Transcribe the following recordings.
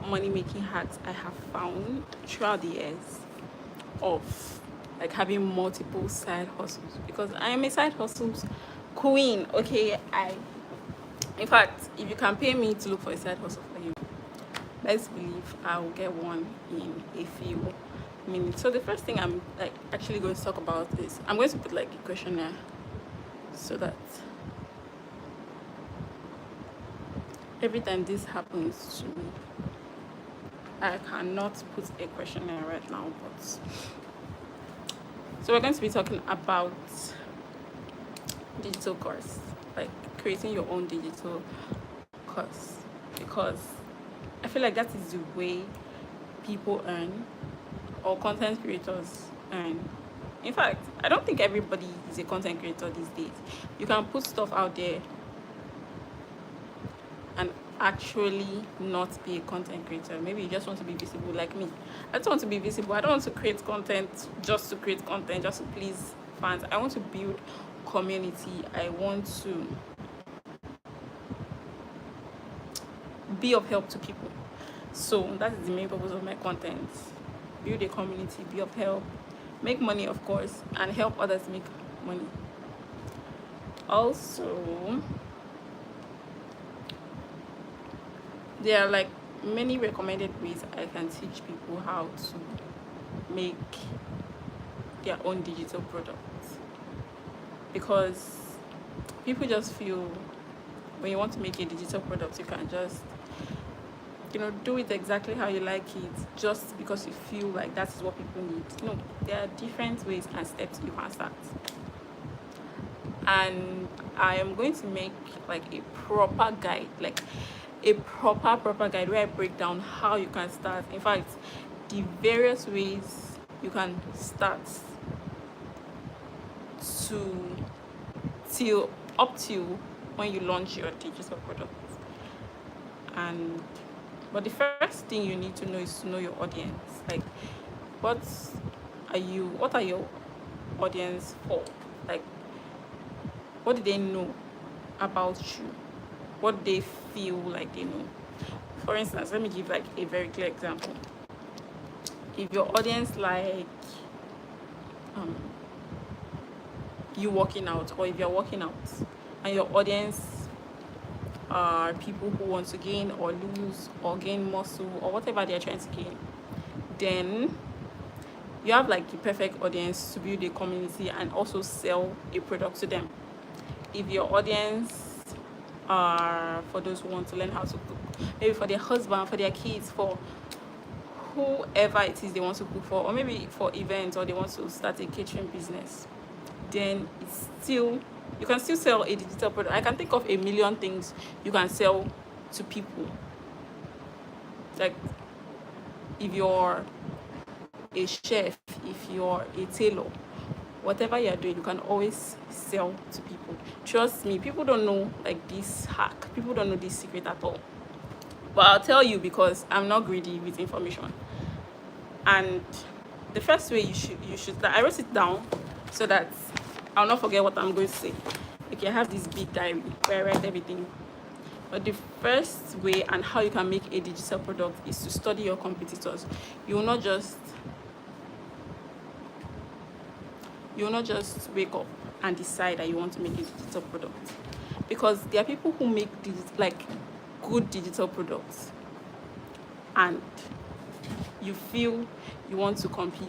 money making hacks I have found throughout the years of like having multiple side hustles, because I am a side hustles queen. Okay, in fact, if you can pay me to look for a side hustle for you, best believe I will get one in a few minutes. So the first thing I'm like actually going to talk about is I'm going to put like a questionnaire so that every time this happens to me, I cannot put a questionnaire right now, but so we're going to be talking about digital course, like creating your own digital course, because I feel like that is the way people earn, or content creators earn. In fact, I don't think everybody is a content creator these days. You can put stuff out there and actually not be a content creator. Maybe you just want to be visible, like me. I just want to be visible. I don't want to create content just to create content, just to please fans. I want to build community. I want to be of help to people. So that is the main purpose of my content. Build a community, be of help, make money, of course, and help others make money. Also, there are like many recommended ways I can teach people how to make their own digital products, because people just feel when you want to make a digital product, you can just do it exactly how you like it, just because you feel like that is what people need. No, there are different ways and steps you can start, and I am going to make like a proper guide, like a proper guide where I break down how you can start. In fact, the various ways you can start to up to when you launch your digital product. But the first thing you need to know is to know your audience. Like, what are your audience for? Like, what do they know about you? What they feel like they know. For instance, let me give like a very clear example. If your audience like you working out, or if you're working out and your audience are people who want to gain or lose or gain muscle or whatever they're trying to gain, then you have like the perfect audience to build a community and also sell a product to them. If your audience are for those who want to learn how to cook, maybe for their husband, for their kids, for whoever it is they want to cook for, or maybe for events, or they want to start a catering business, then you can still sell a digital product. I can think of a million things you can sell to people. Like, if you're a chef, if you're a tailor, whatever you're doing, you can always sell to people. Trust me, people don't know like this hack. People don't know this secret at all. But I'll tell you, because I'm not greedy with information. And the first way you should start, I wrote it down so that I'll not forget what I'm going to say. Okay, I have this big diary where I write everything. But the first way and how you can make a digital product is to study your competitors. You will not just wake up and decide that you want to make a digital product, because there are people who make good digital products, and you feel you want to compete.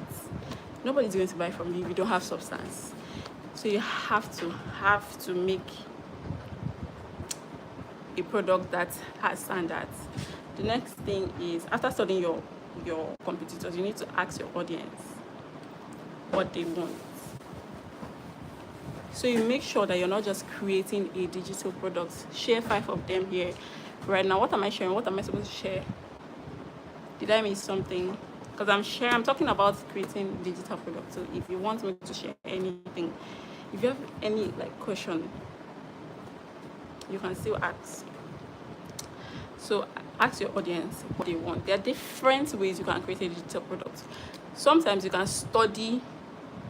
Nobody's going to buy from you if you don't have substance. So you have to make a product that has standards. The next thing is, after studying your competitors, you need to ask your audience what they want. So you make sure that you're not just creating a digital product. Share 5 of them here. Right now, what am I sharing? What am I supposed to share? Did I miss something? Because I'm talking about creating digital products. So if you want me to share anything, if you have any question, you can still ask. So ask your audience what they want. There are different ways you can create a digital product. Sometimes you can study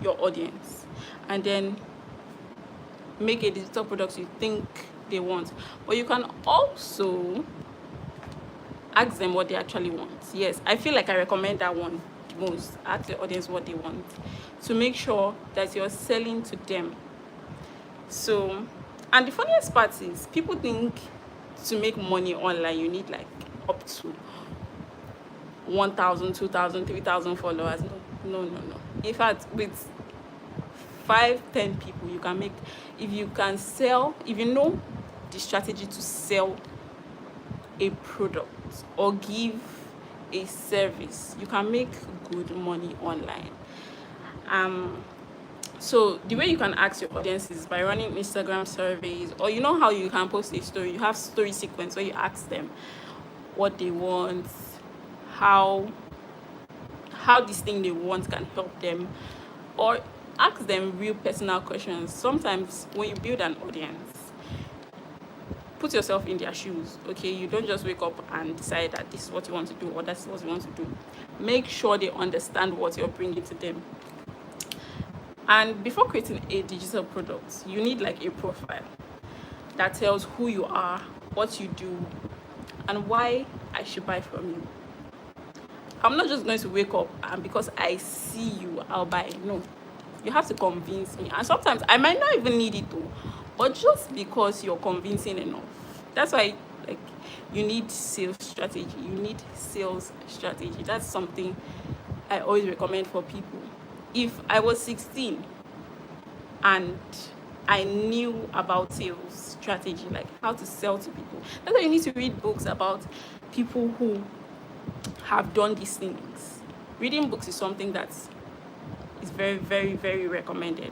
your audience and then make a digital product you think they want. But you can also ask them what they actually want. Yes, I feel like I recommend that one the most. Ask the audience what they want to make sure that you're selling to them. So, and the funniest part is people think to make money online you need like up to 1,000, 2,000, 3,000 followers. No. In fact, with 5, 10 people, you can make, if you can sell, if you know the strategy to sell a product or give a service, you can make good money online. So the way you can ask your audience is by running Instagram surveys, or you know how you can post a story. You have story sequence where you ask them what they want, how this thing they want can help them, or ask them real personal questions. Sometimes when you build an audience, put yourself in their shoes. Okay, you don't just wake up and decide that this is what you want to do or that's what you want to do. Make sure they understand what you're bringing to them. And before creating a digital product, you need like a profile that tells who you are, what you do, and why I should buy from you. I'm not just going to wake up and because I see you, I'll buy. No, you have to convince me. And sometimes I might not even need it though, but just because you're convincing enough. That's why like you need sales strategy. You need sales strategy. That's something I always recommend for people. If I was 16 and I knew about sales strategy, like how to sell to people, that's why you need to read books about people who have done these things. Reading books is something that is very, very, very recommended.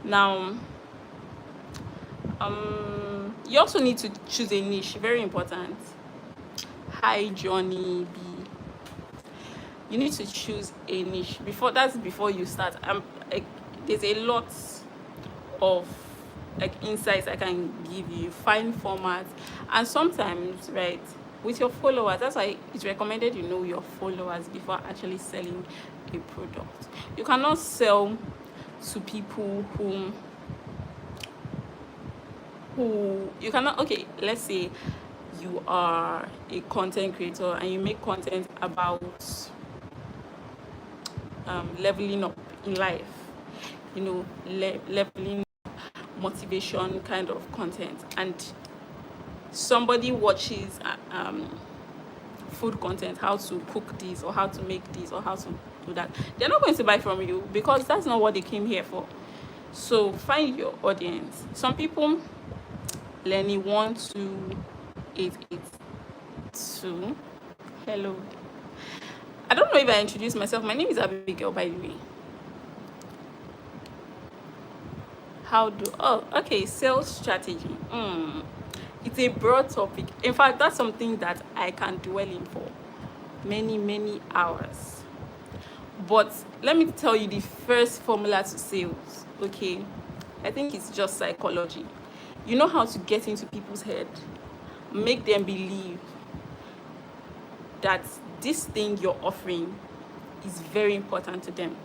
Now, you also need to choose a niche. Very important. Hi, Johnny B. You need to choose a niche before you start. Like, there's a lot of like insights I can give you. Find formats, and sometimes, right, with your followers. That's why it's recommended you know your followers before actually selling a product. You cannot sell to people who you cannot. Okay, let's say you are a content creator and you make content about leveling up in life, you know, leveling up, motivation kind of content, and somebody watches food content, how to cook this or how to make this or how to do that, they're not going to buy from you because that's not what they came here for. So find your audience. Some people, Lenny 12882. Hello. I don't know if I introduced myself. My name is Abigail, by the way. Okay, sales strategy. It's a broad topic. In fact, that's something that I can dwell in for many, many hours. But let me tell you the first formula to sales, okay? I think it's just psychology. You know how to get into people's head, make them believe that this thing you're offering is very important to them.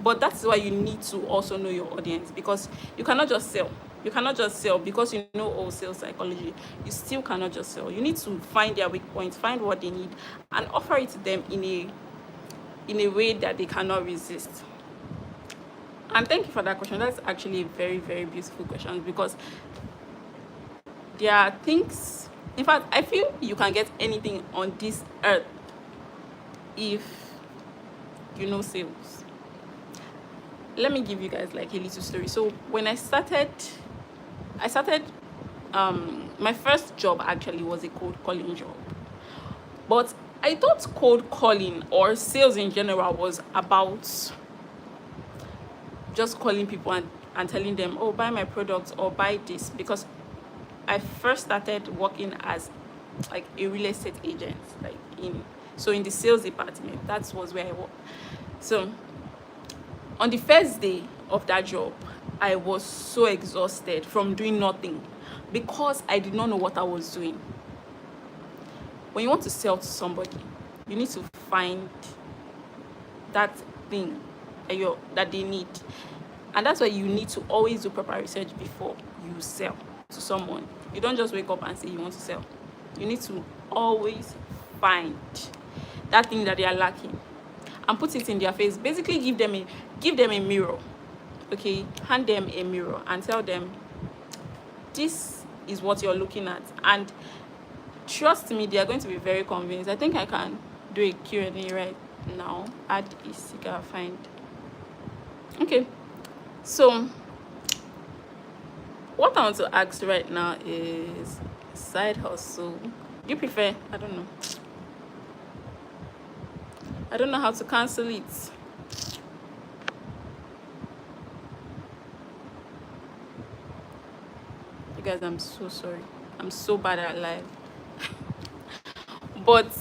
But that's why you need to also know your audience, because you cannot just sell. You cannot just sell because you know all sales psychology. You still cannot just sell. You need to find their weak points, find what they need, and offer it to them in a way that they cannot resist. And thank you for that question. That's actually a very, very beautiful question, because there are things, in fact, I feel you can get anything on this earth if you know sales. Let me give you guys like a little story. So when I started my first job actually was a cold calling job. But I thought cold calling or sales in general was about just calling people and telling them, oh, buy my product or buy this, because I first started working as like a real estate agent, like in the sales department. That was where I worked. So on the first day of that job, I was so exhausted from doing nothing because I did not know what I was doing. When you want to sell to somebody, you need to find that thing that they need. And that's why you need to always do proper research before you sell to someone. You don't just wake up and say you want to sell. You need to always find that thing that they are lacking and put it in their face. Basically, give them a mirror. Okay, hand them a mirror and tell them, this is what you're looking at, and trust me, they are going to be very convinced. I think I can do a Q&A right now. Add a cigar, find. Okay, so what I want to ask right now is side hustle. Do you prefer? I don't know how to cancel it. You guys, I'm so sorry. I'm so bad at live. But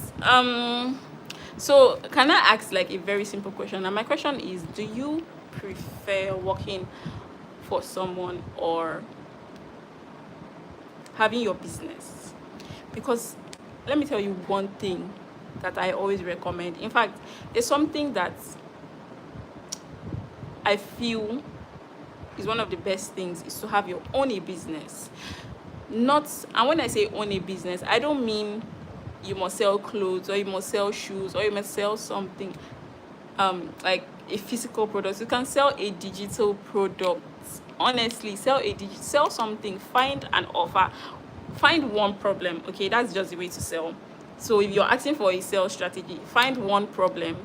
so can I ask like a very simple question? And my question is, do you prefer working for someone or having your business? Because let me tell you one thing that I always recommend. In fact, there's something that I feel is one of the best things, is to have your own business. And when I say own a business, I don't mean you must sell clothes or you must sell shoes or you must sell something like a physical product. You can sell a digital product. Honestly, sell something. Find an offer, find one problem. Okay, that's just the way to sell. So if you're asking for a sales strategy, find one problem,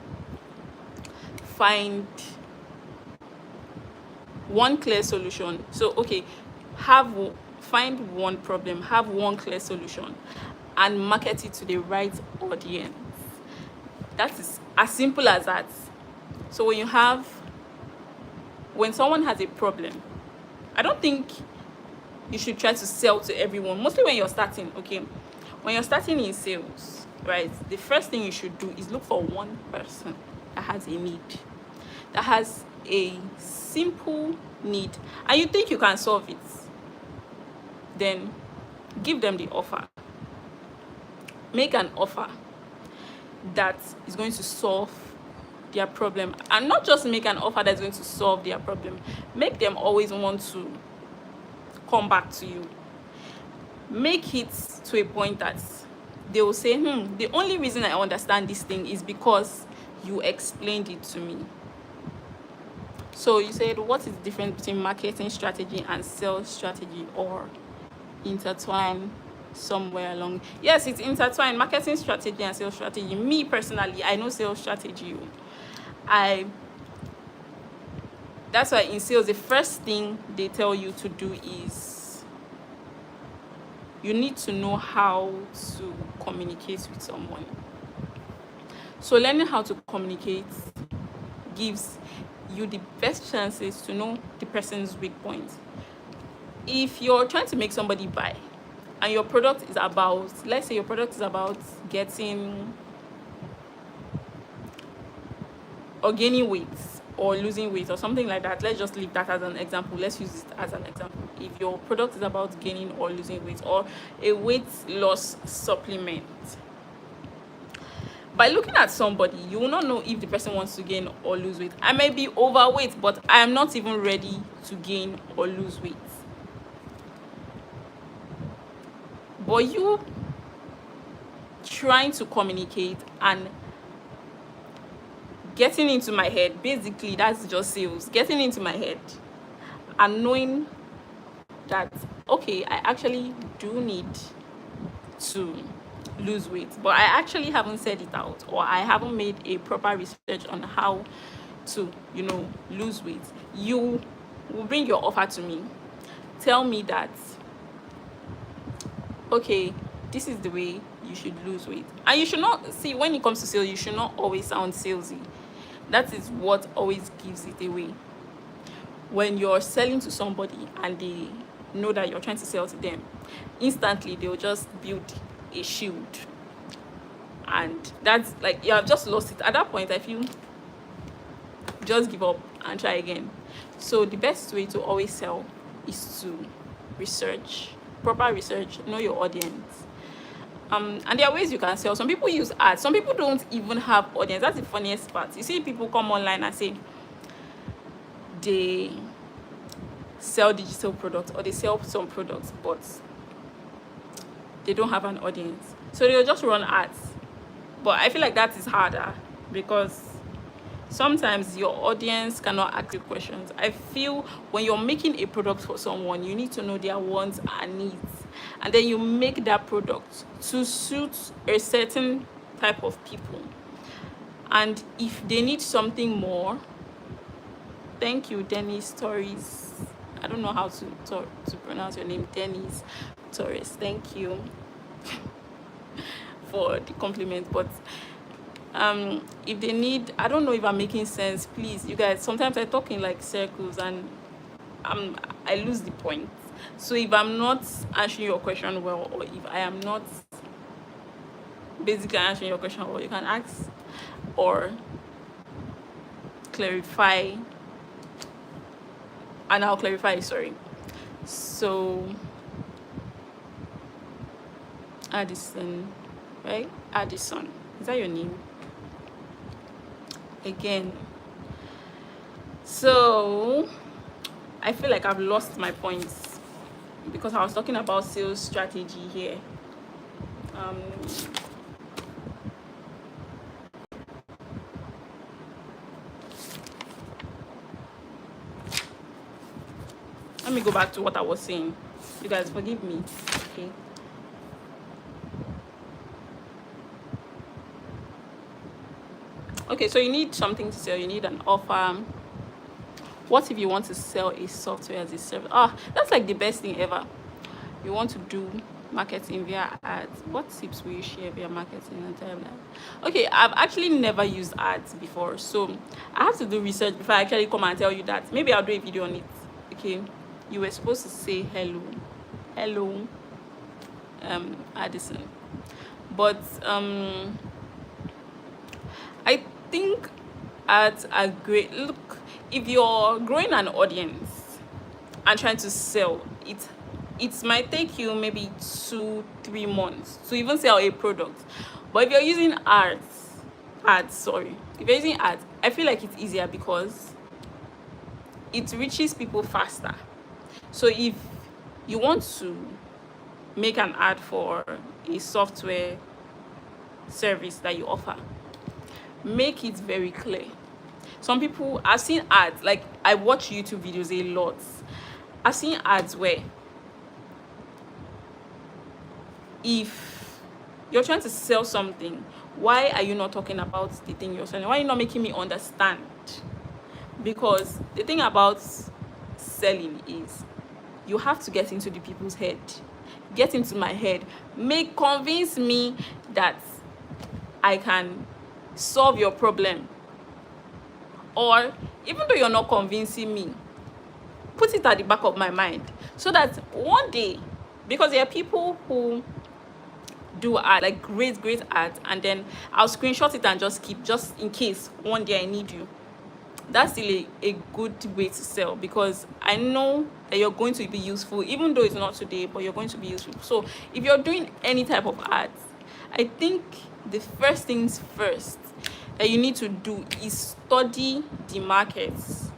find one clear solution. So okay, find one problem, have one clear solution, and market it to the right audience. That is as simple as that. So when someone has a problem, I don't think you should try to sell to everyone. Mostly when you're starting, okay? When you're starting in sales, right, the first thing you should do is look for one person that has a need, that has a simple need, and you think you can solve it. Then give them the offer. Make an offer that is going to solve their problem, and not just make an offer that's going to solve their problem. Make them always want to come back to you. Make it to a point that they will say, the only reason I understand this thing is because you explained it to me. So you said, what is the difference between marketing strategy and sales strategy, or intertwine somewhere along? Yes, it's intertwined. Marketing strategy and sales strategy. Me personally, I know sales strategy. That's why in sales, the first thing they tell you to do is you need to know how to communicate with someone. So learning how to communicate gives you the best chances to know the person's weak point. If you're trying to make somebody buy, and your product is about, let's say your product is about getting or gaining weight or losing weight or something like that, let's just leave that as an example. Let's use it as an example. If your product is about gaining or losing weight, or a weight loss supplement, by looking at somebody, you will not know if the person wants to gain or lose weight. I may be overweight, but I am not even ready to gain or lose weight. But you trying to communicate and getting into my head, basically that's just sales. Getting into my head and knowing that, okay, I actually do need to lose weight, but I actually haven't said it out, or I haven't made a proper research on how to, lose weight. You will bring your offer to me, tell me that, okay, this is the way you should lose weight. And you should not, see, when it comes to sales, you should not always sound salesy. That is what always gives it away. When you're selling to somebody and they know that you're trying to sell to them, instantly they'll just build a shield, and that's like you have just lost it. At that point, I feel just give up and try again. So the best way to always sell is to research, proper research, know your audience. And there are ways you can sell. Some people use ads. Some people don't even have audience. That's the funniest part. You see people come online and say they sell digital products or they sell some products, but they don't have an audience. So they'll just run ads. But I feel like that is harder because sometimes your audience cannot ask you questions. I feel when you're making a product for someone, you need to know their wants and needs, and then you make that product to suit a certain type of people. And if they need something more, thank you, Dennis Torres. I don't know how to pronounce your name, Dennis Torres. Thank you for the compliment. But if they need, I don't know if I'm making sense, please, you guys, sometimes I talk in like circles and I lose the point. So if I'm not answering your question well, or if I am not basically answering your question well, you can ask or clarify, and I'll clarify. Sorry. So Addison, right? Addison, is that your name? Again. So I feel like I've lost my points because I was talking about sales strategy here. Let me go back to what I was saying. You guys forgive me. Okay. Okay, so you need something to sell. You need an offer. What if you want to sell a software as a service? That's like the best thing ever. You want to do marketing via ads. What tips will you share via marketing and time? Okay, I've actually never used ads before, so I have to do research before I actually come and tell you that. Maybe I'll do a video on it. Okay, you were supposed to say hello, Addison, but I think ads are great. Look, if you're growing an audience and trying to sell it might take you maybe 2-3 months to even sell a product. But if you're using if you're using ads, I feel like it's easier because it reaches people faster. So if you want to make an ad for a software service that you offer, make it very clear. Some people, I've seen ads, like I watch YouTube videos a lot. I've seen ads where if you're trying to sell something, why are you not talking about the thing you're selling? Why are you not making me understand? Because the thing about selling is you have to get into the people's head, get into my head, convince me that I can solve your problem. Or even though you're not convincing me, put it at the back of my mind so that one day, because there are people who do ads, like great ads, and then I'll screenshot it and just keep, just in case one day I need you. That's still a good way to sell, because I know that you're going to be useful, even though it's not today, but you're going to be useful. So if you're doing any type of ads, I think the first things first that you need to do is study the markets.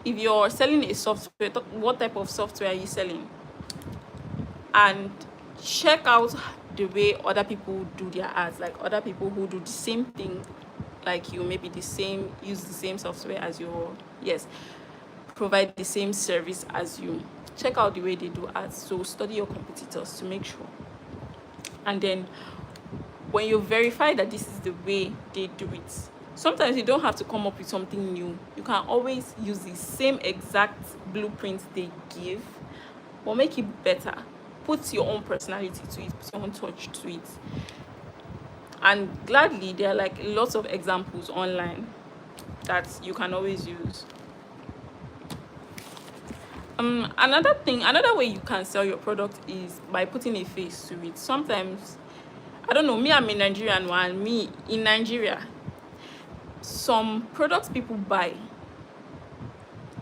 If you're selling a software, what type of software are you selling? And check out the way other people do their ads, like other people who do the same thing like you, maybe use the same software as you, provide the same service as you. Check out the way they do ads. So study your competitors to make sure. And then when you verify that this is the way they do it, sometimes you don't have to come up with something new. You can always use the same exact blueprint they give, but make it better. Put your own personality to it, put your own touch to it. And gladly, there are like lots of examples online that you can always use. Another way you can sell your product is by putting a face to it. Sometimes, I don't know, I'm a Nigerian one. In Nigeria, some products people buy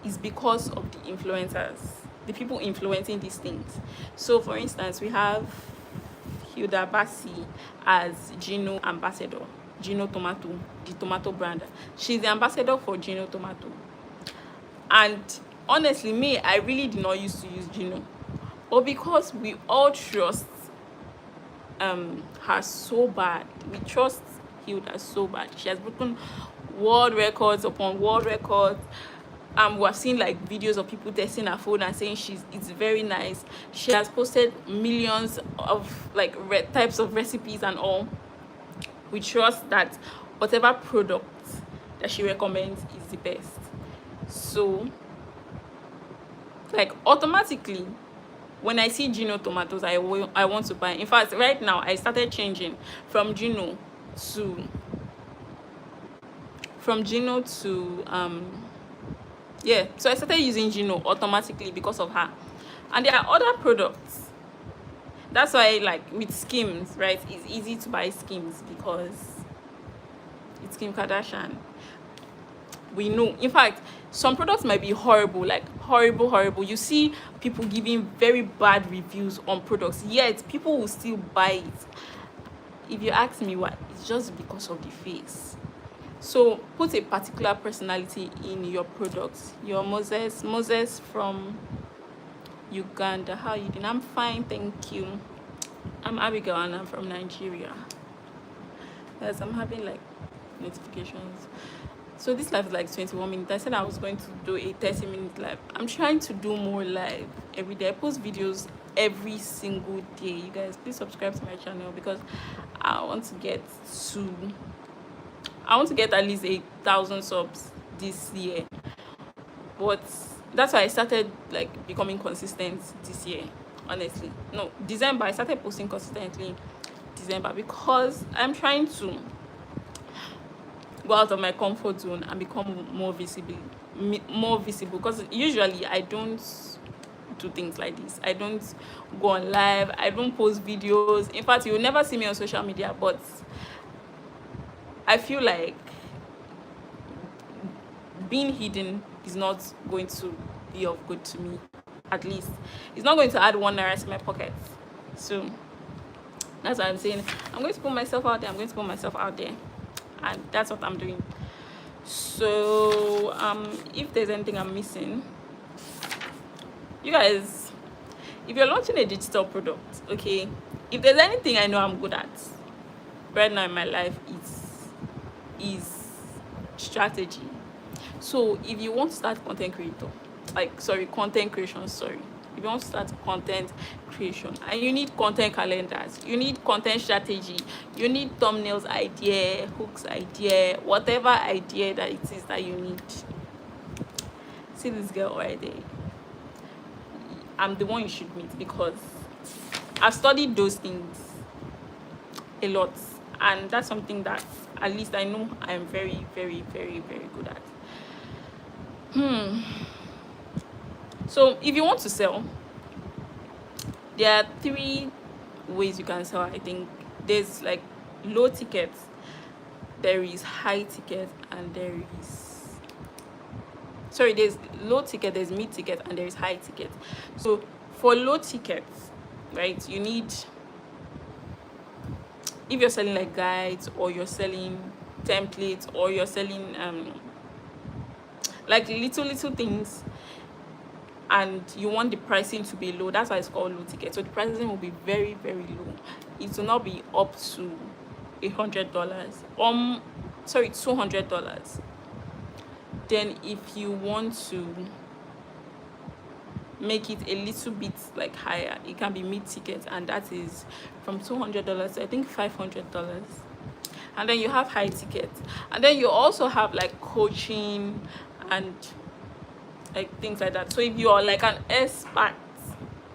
is because of the influencers, the people influencing these things. So, for instance, we have Hilda Bassi as Gino ambassador, Gino Tomato, the tomato brand. She's the ambassador for Gino Tomato. And honestly, I really did not used to use Gino. But because we all trust her so bad. We trust Hilda so bad. She has broken world records upon world records. We have seen like videos of people testing her phone and saying it's very nice. She has posted millions of like types of recipes and all. We trust that whatever product that she recommends is the best. So like automatically when I see Gino tomatoes, I want to buy. In fact, right now I started changing from Gino to yeah, so I started using Gino automatically because of her. And there are other products. That's why, like with Skims, right, it's easy to buy Skims because it's Kim Kardashian. We know, in fact, some products might be horrible, like horrible. You see people giving very bad reviews on products, yet people will still buy it. If you ask me why, it's just because of the face. So put a particular personality in your products. Your Moses from Uganda. How are you doing? I'm fine, thank you. I'm Abigail and I'm from Nigeria. Yes, I'm having like notifications. So this live is like 21 minutes. I said I was going to do a 30-minute live. I'm trying to do more live every day. I post videos every single day. You guys, please subscribe to my channel because I want to get at least 1,000 subs this year. But that's why I started like becoming consistent this year. Honestly, no, December I started posting consistently. December, because I'm trying to go out of my comfort zone and become more visible. Because usually I don't do things like this. I don't go on live. I don't post videos. In fact, you'll never see me on social media. But I feel like being hidden is not going to be of good to me. At least it's not going to add 1 naira to my pocket. So that's what I'm saying. I'm going to put myself out there. And that's what I'm doing. So if there's anything I'm missing, you guys, if you're launching a digital product, okay, if there's anything I know I'm good at right now in my life, is strategy. So if you want to start content creation, if you want to start content creation and you need content calendars, you need content strategy, you need thumbnails idea, hooks idea, whatever idea that it is that you need. See this girl right there. I'm the one you should meet because I've studied those things a lot, and that's something that at least I know I am very, very, very, very good at. So if you want to sell, there are 3 ways you can sell. I think there's like low ticket, there is high ticket, and there's low ticket, there's mid ticket, and there's high ticket. So for low ticket, right, you need, if you're selling like guides or you're selling templates or you're selling like little things, and you want the pricing to be low, that's why it's called low ticket. So the pricing will be very, very low. It will not be up to $100, $200. Then if you want to make it a little bit like higher, it can be mid ticket, and that is from $200 to I think $500. And then you have high ticket, and then you also have like coaching and like things like that. So if you are like an expert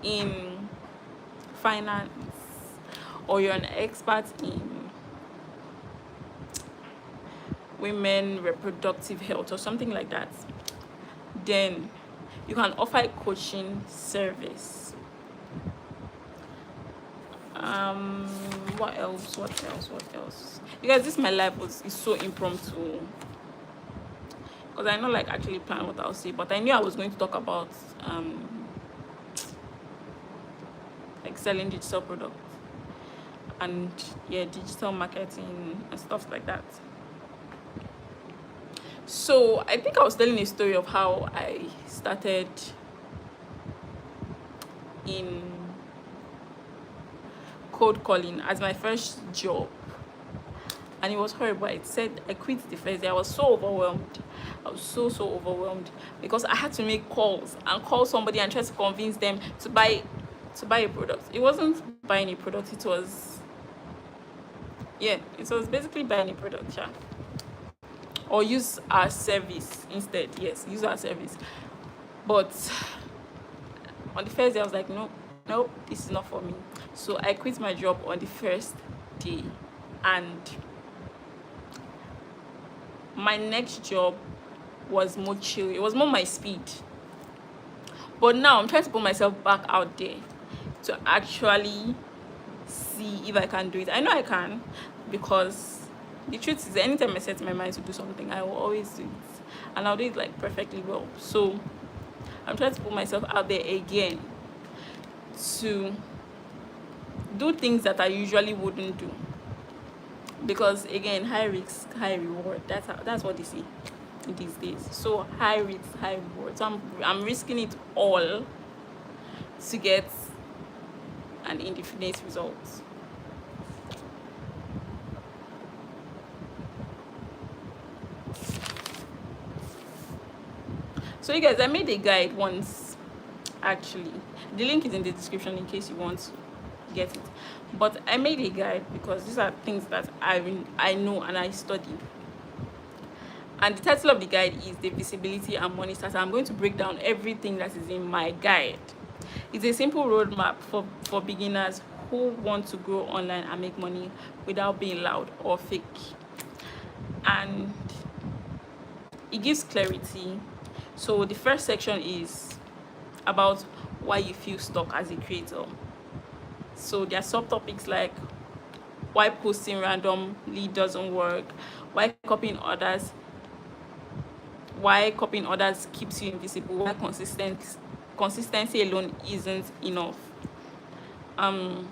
in finance, or you're an expert in women reproductive health or something like that, then you can offer a coaching service. What else? You guys, this my life is so impromptu because I not like actually plan what I'll say, but I knew I was going to talk about like selling digital products and digital marketing and stuff like that. So I think I was telling a story of how I started in cold calling as my first job, and it was horrible. I said I quit the first day. I was so overwhelmed. I was so overwhelmed because I had to make calls and call somebody and try to convince them to buy a product. It wasn't buying a product, it was, yeah, it was basically buying a product, yeah. Or use our service instead. Yes, use our service. But on the first day I was like, no, this is not for me. So I quit my job on the first day, and my next job was more chill. It was more my speed. But now I'm trying to put myself back out there to actually see if I can do it. I know I can, because the truth is, anytime I set my mind to do something, I will always do it, and I'll do it like perfectly well. So I'm trying to put myself out there again to do things that I usually wouldn't do, because again, high risk, high reward. That's what they say these days. So high risk, high reward. So I'm risking it all to get an indefinite result. So you guys, I made a guide once, actually. The link is in the description in case you want to get it. But I made a guide because these are things that I know and I study. And the title of the guide is The Visibility and Money Starter. I'm going to break down everything that is in my guide. It's a simple roadmap for beginners who want to grow online and make money without being loud or fake. And it gives clarity. So the first section is about why you feel stuck as a creator. So there are subtopics like why posting randomly doesn't work, why copying others keeps you invisible, why consistency alone isn't enough. And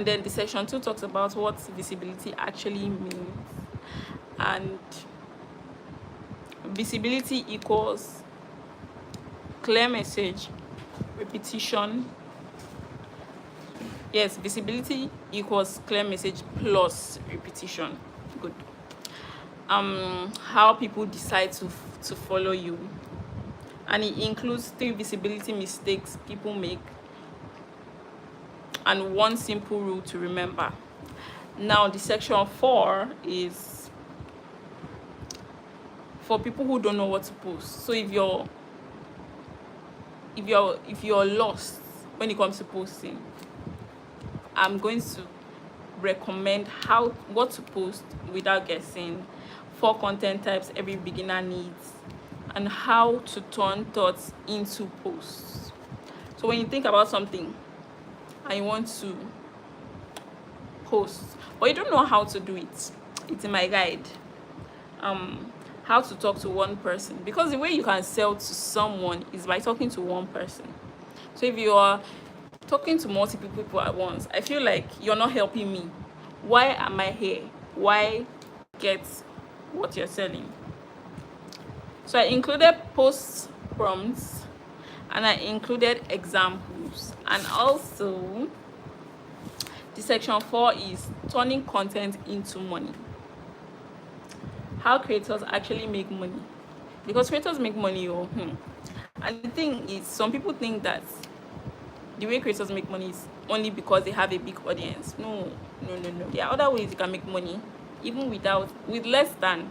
then the section 2 talks about what visibility actually means. And visibility equals clear message, repetition. Yes, visibility equals clear message plus repetition. Good. How people decide to follow you, and it includes 3 visibility mistakes people make and 1 simple rule to remember. Now the section 4 is for people who don't know what to post. So if you're lost when it comes to posting, I'm going to recommend what to post without guessing, 4 content types every beginner needs, and how to turn thoughts into posts. So when you think about something and you want to post, but you don't know how to do it, it's in my guide. How to talk to one person, because the way you can sell to someone is by talking to one person. So if you are talking to multiple people at once, I feel like you're not helping me. Why am I here? Why get what you're selling? So I included post prompts, and I included examples, and also the section 4 is turning content into money. How creators actually make money, because creators make money. And the thing is, some people think that the way creators make money is only because they have a big audience. No. There are other ways you can make money, even with less than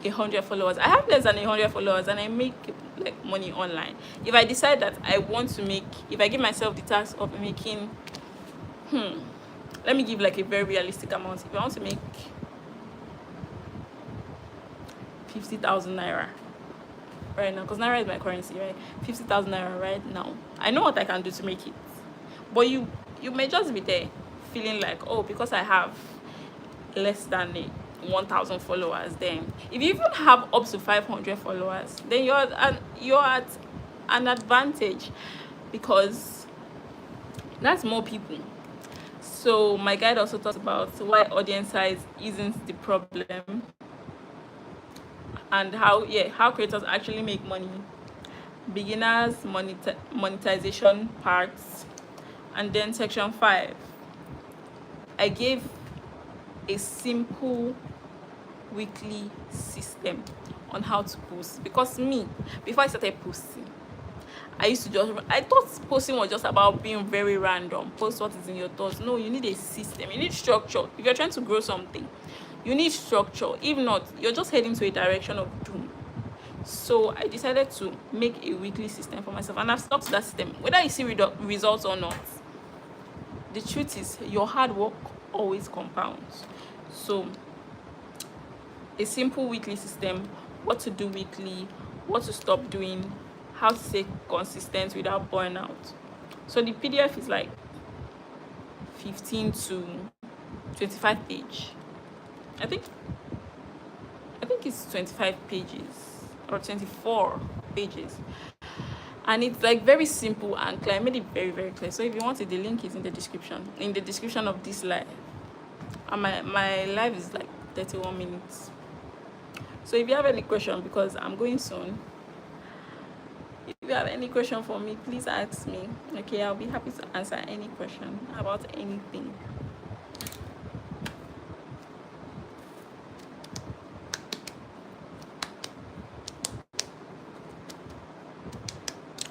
100 followers. I have less than 100 followers and I make like money online. If I decide that I want to make, if I give myself the task of making, let me give like a very realistic amount. If I want to make 50,000 naira right now, because naira is my currency, right? 50,000 naira right now, I know what I can do to make it. But you may just be there feeling like, oh, because I have less than 1,000 followers, then if you even have up to 500 followers, then you're at an advantage, because that's more people. So my guide also talks about why audience size isn't the problem, and how creators actually make money, beginners monetization parts, And then section 5, I gave a simple weekly system on how to post. Because me, before I started posting, I thought posting was just about being very random. Post what is in your thoughts. No, you need a system. You need structure. If you're trying to grow something, you need structure. If not, you're just heading to a direction of doom. So I decided to make a weekly system for myself, and I've stuck to that system. Whether you see results or not, the truth is your hard work always compounds. So a simple weekly system, what to do weekly, what to stop doing, how to stay consistent without burnout. So the PDF is like 15 to 25 page. I think it's 25 pages or 24 pages, and it's like very simple and clear. I made it very, very clear. So if you want it, the link is in the description of this live. And my live is like 31 minutes. So if you have any question, because I'm going soon, if you have any question for me, please ask me. Okay, I'll be happy to answer any question about anything.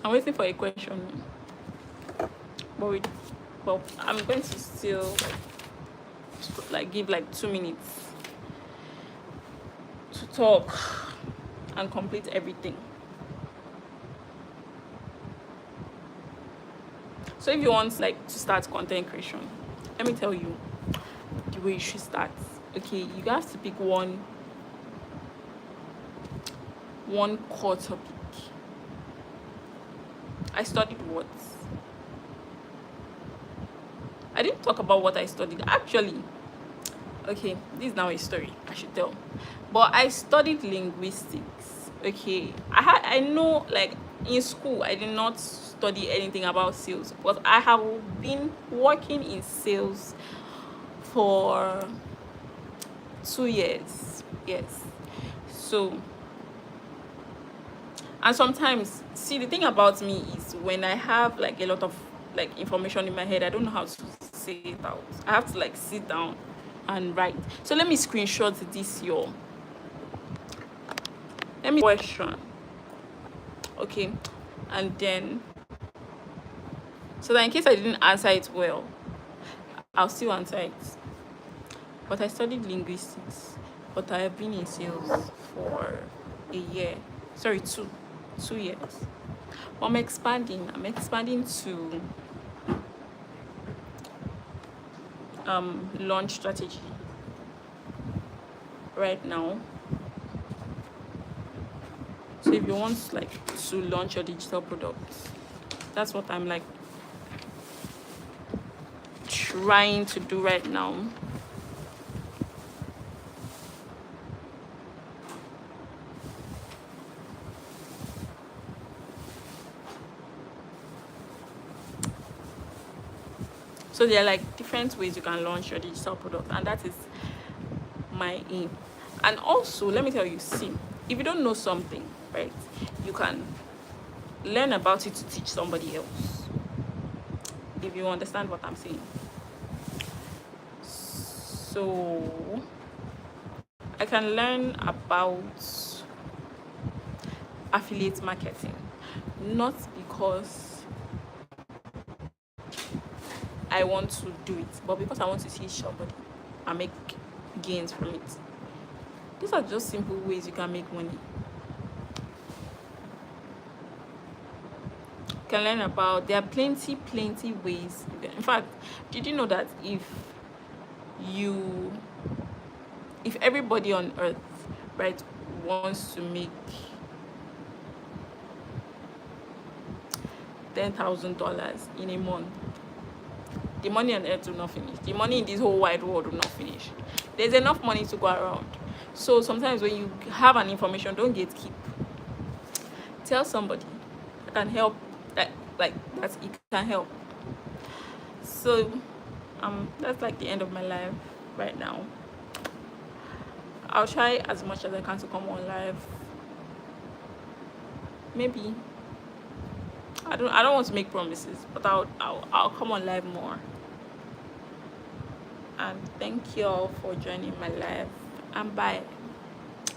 I'm waiting for a question, but I'm going to still like give like 2 minutes to talk and complete everything. So if you want like to start content creation, let me tell you the way you should start. Okay, you have to pick one core topic. I studied what? I didn't talk about what I studied. Actually, okay, this is now a story I should tell. But I studied linguistics. Okay, I know, like, in school I did not study anything about sales, but I have been working in sales for 2 years. Yes. So, and sometimes, see, the thing about me is when I have like a lot of like information in my head, I don't know how to say it out. I have to like sit down and write. So let me screenshot this question. Okay, and then, so that in case I didn't answer it well, I'll still answer it. But I studied linguistics, but I have been in sales for a year. Sorry, 2 years. But I'm expanding to launch strategy right now. So if you want like to launch your digital products, that's what I'm like trying to do right now. So there are like different ways you can launch your digital product, and that is my aim. And also, let me tell you, see, if you don't know something, right, you can learn about it to teach somebody else, if you understand what I'm saying. So I can learn about affiliate marketing, not because I want to do it, but because I want to teach somebody and make gains from it. These are just simple ways you can make money. You can learn about, there are plenty ways. In fact, did you know that if everybody on earth, right, wants to make $10,000 in a month, the money on earth will not finish. The money in this whole wide world will not finish. There's enough money to go around. So sometimes when you have an information, don't gatekeep. Tell somebody that can help, that it can help. So that's like the end of my life right now. I'll try as much as I can to come on live. Maybe I don't want to make promises, but I'll come on live more. And thank you all for joining my live. And bye.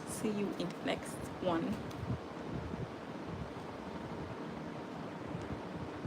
See you in the next one.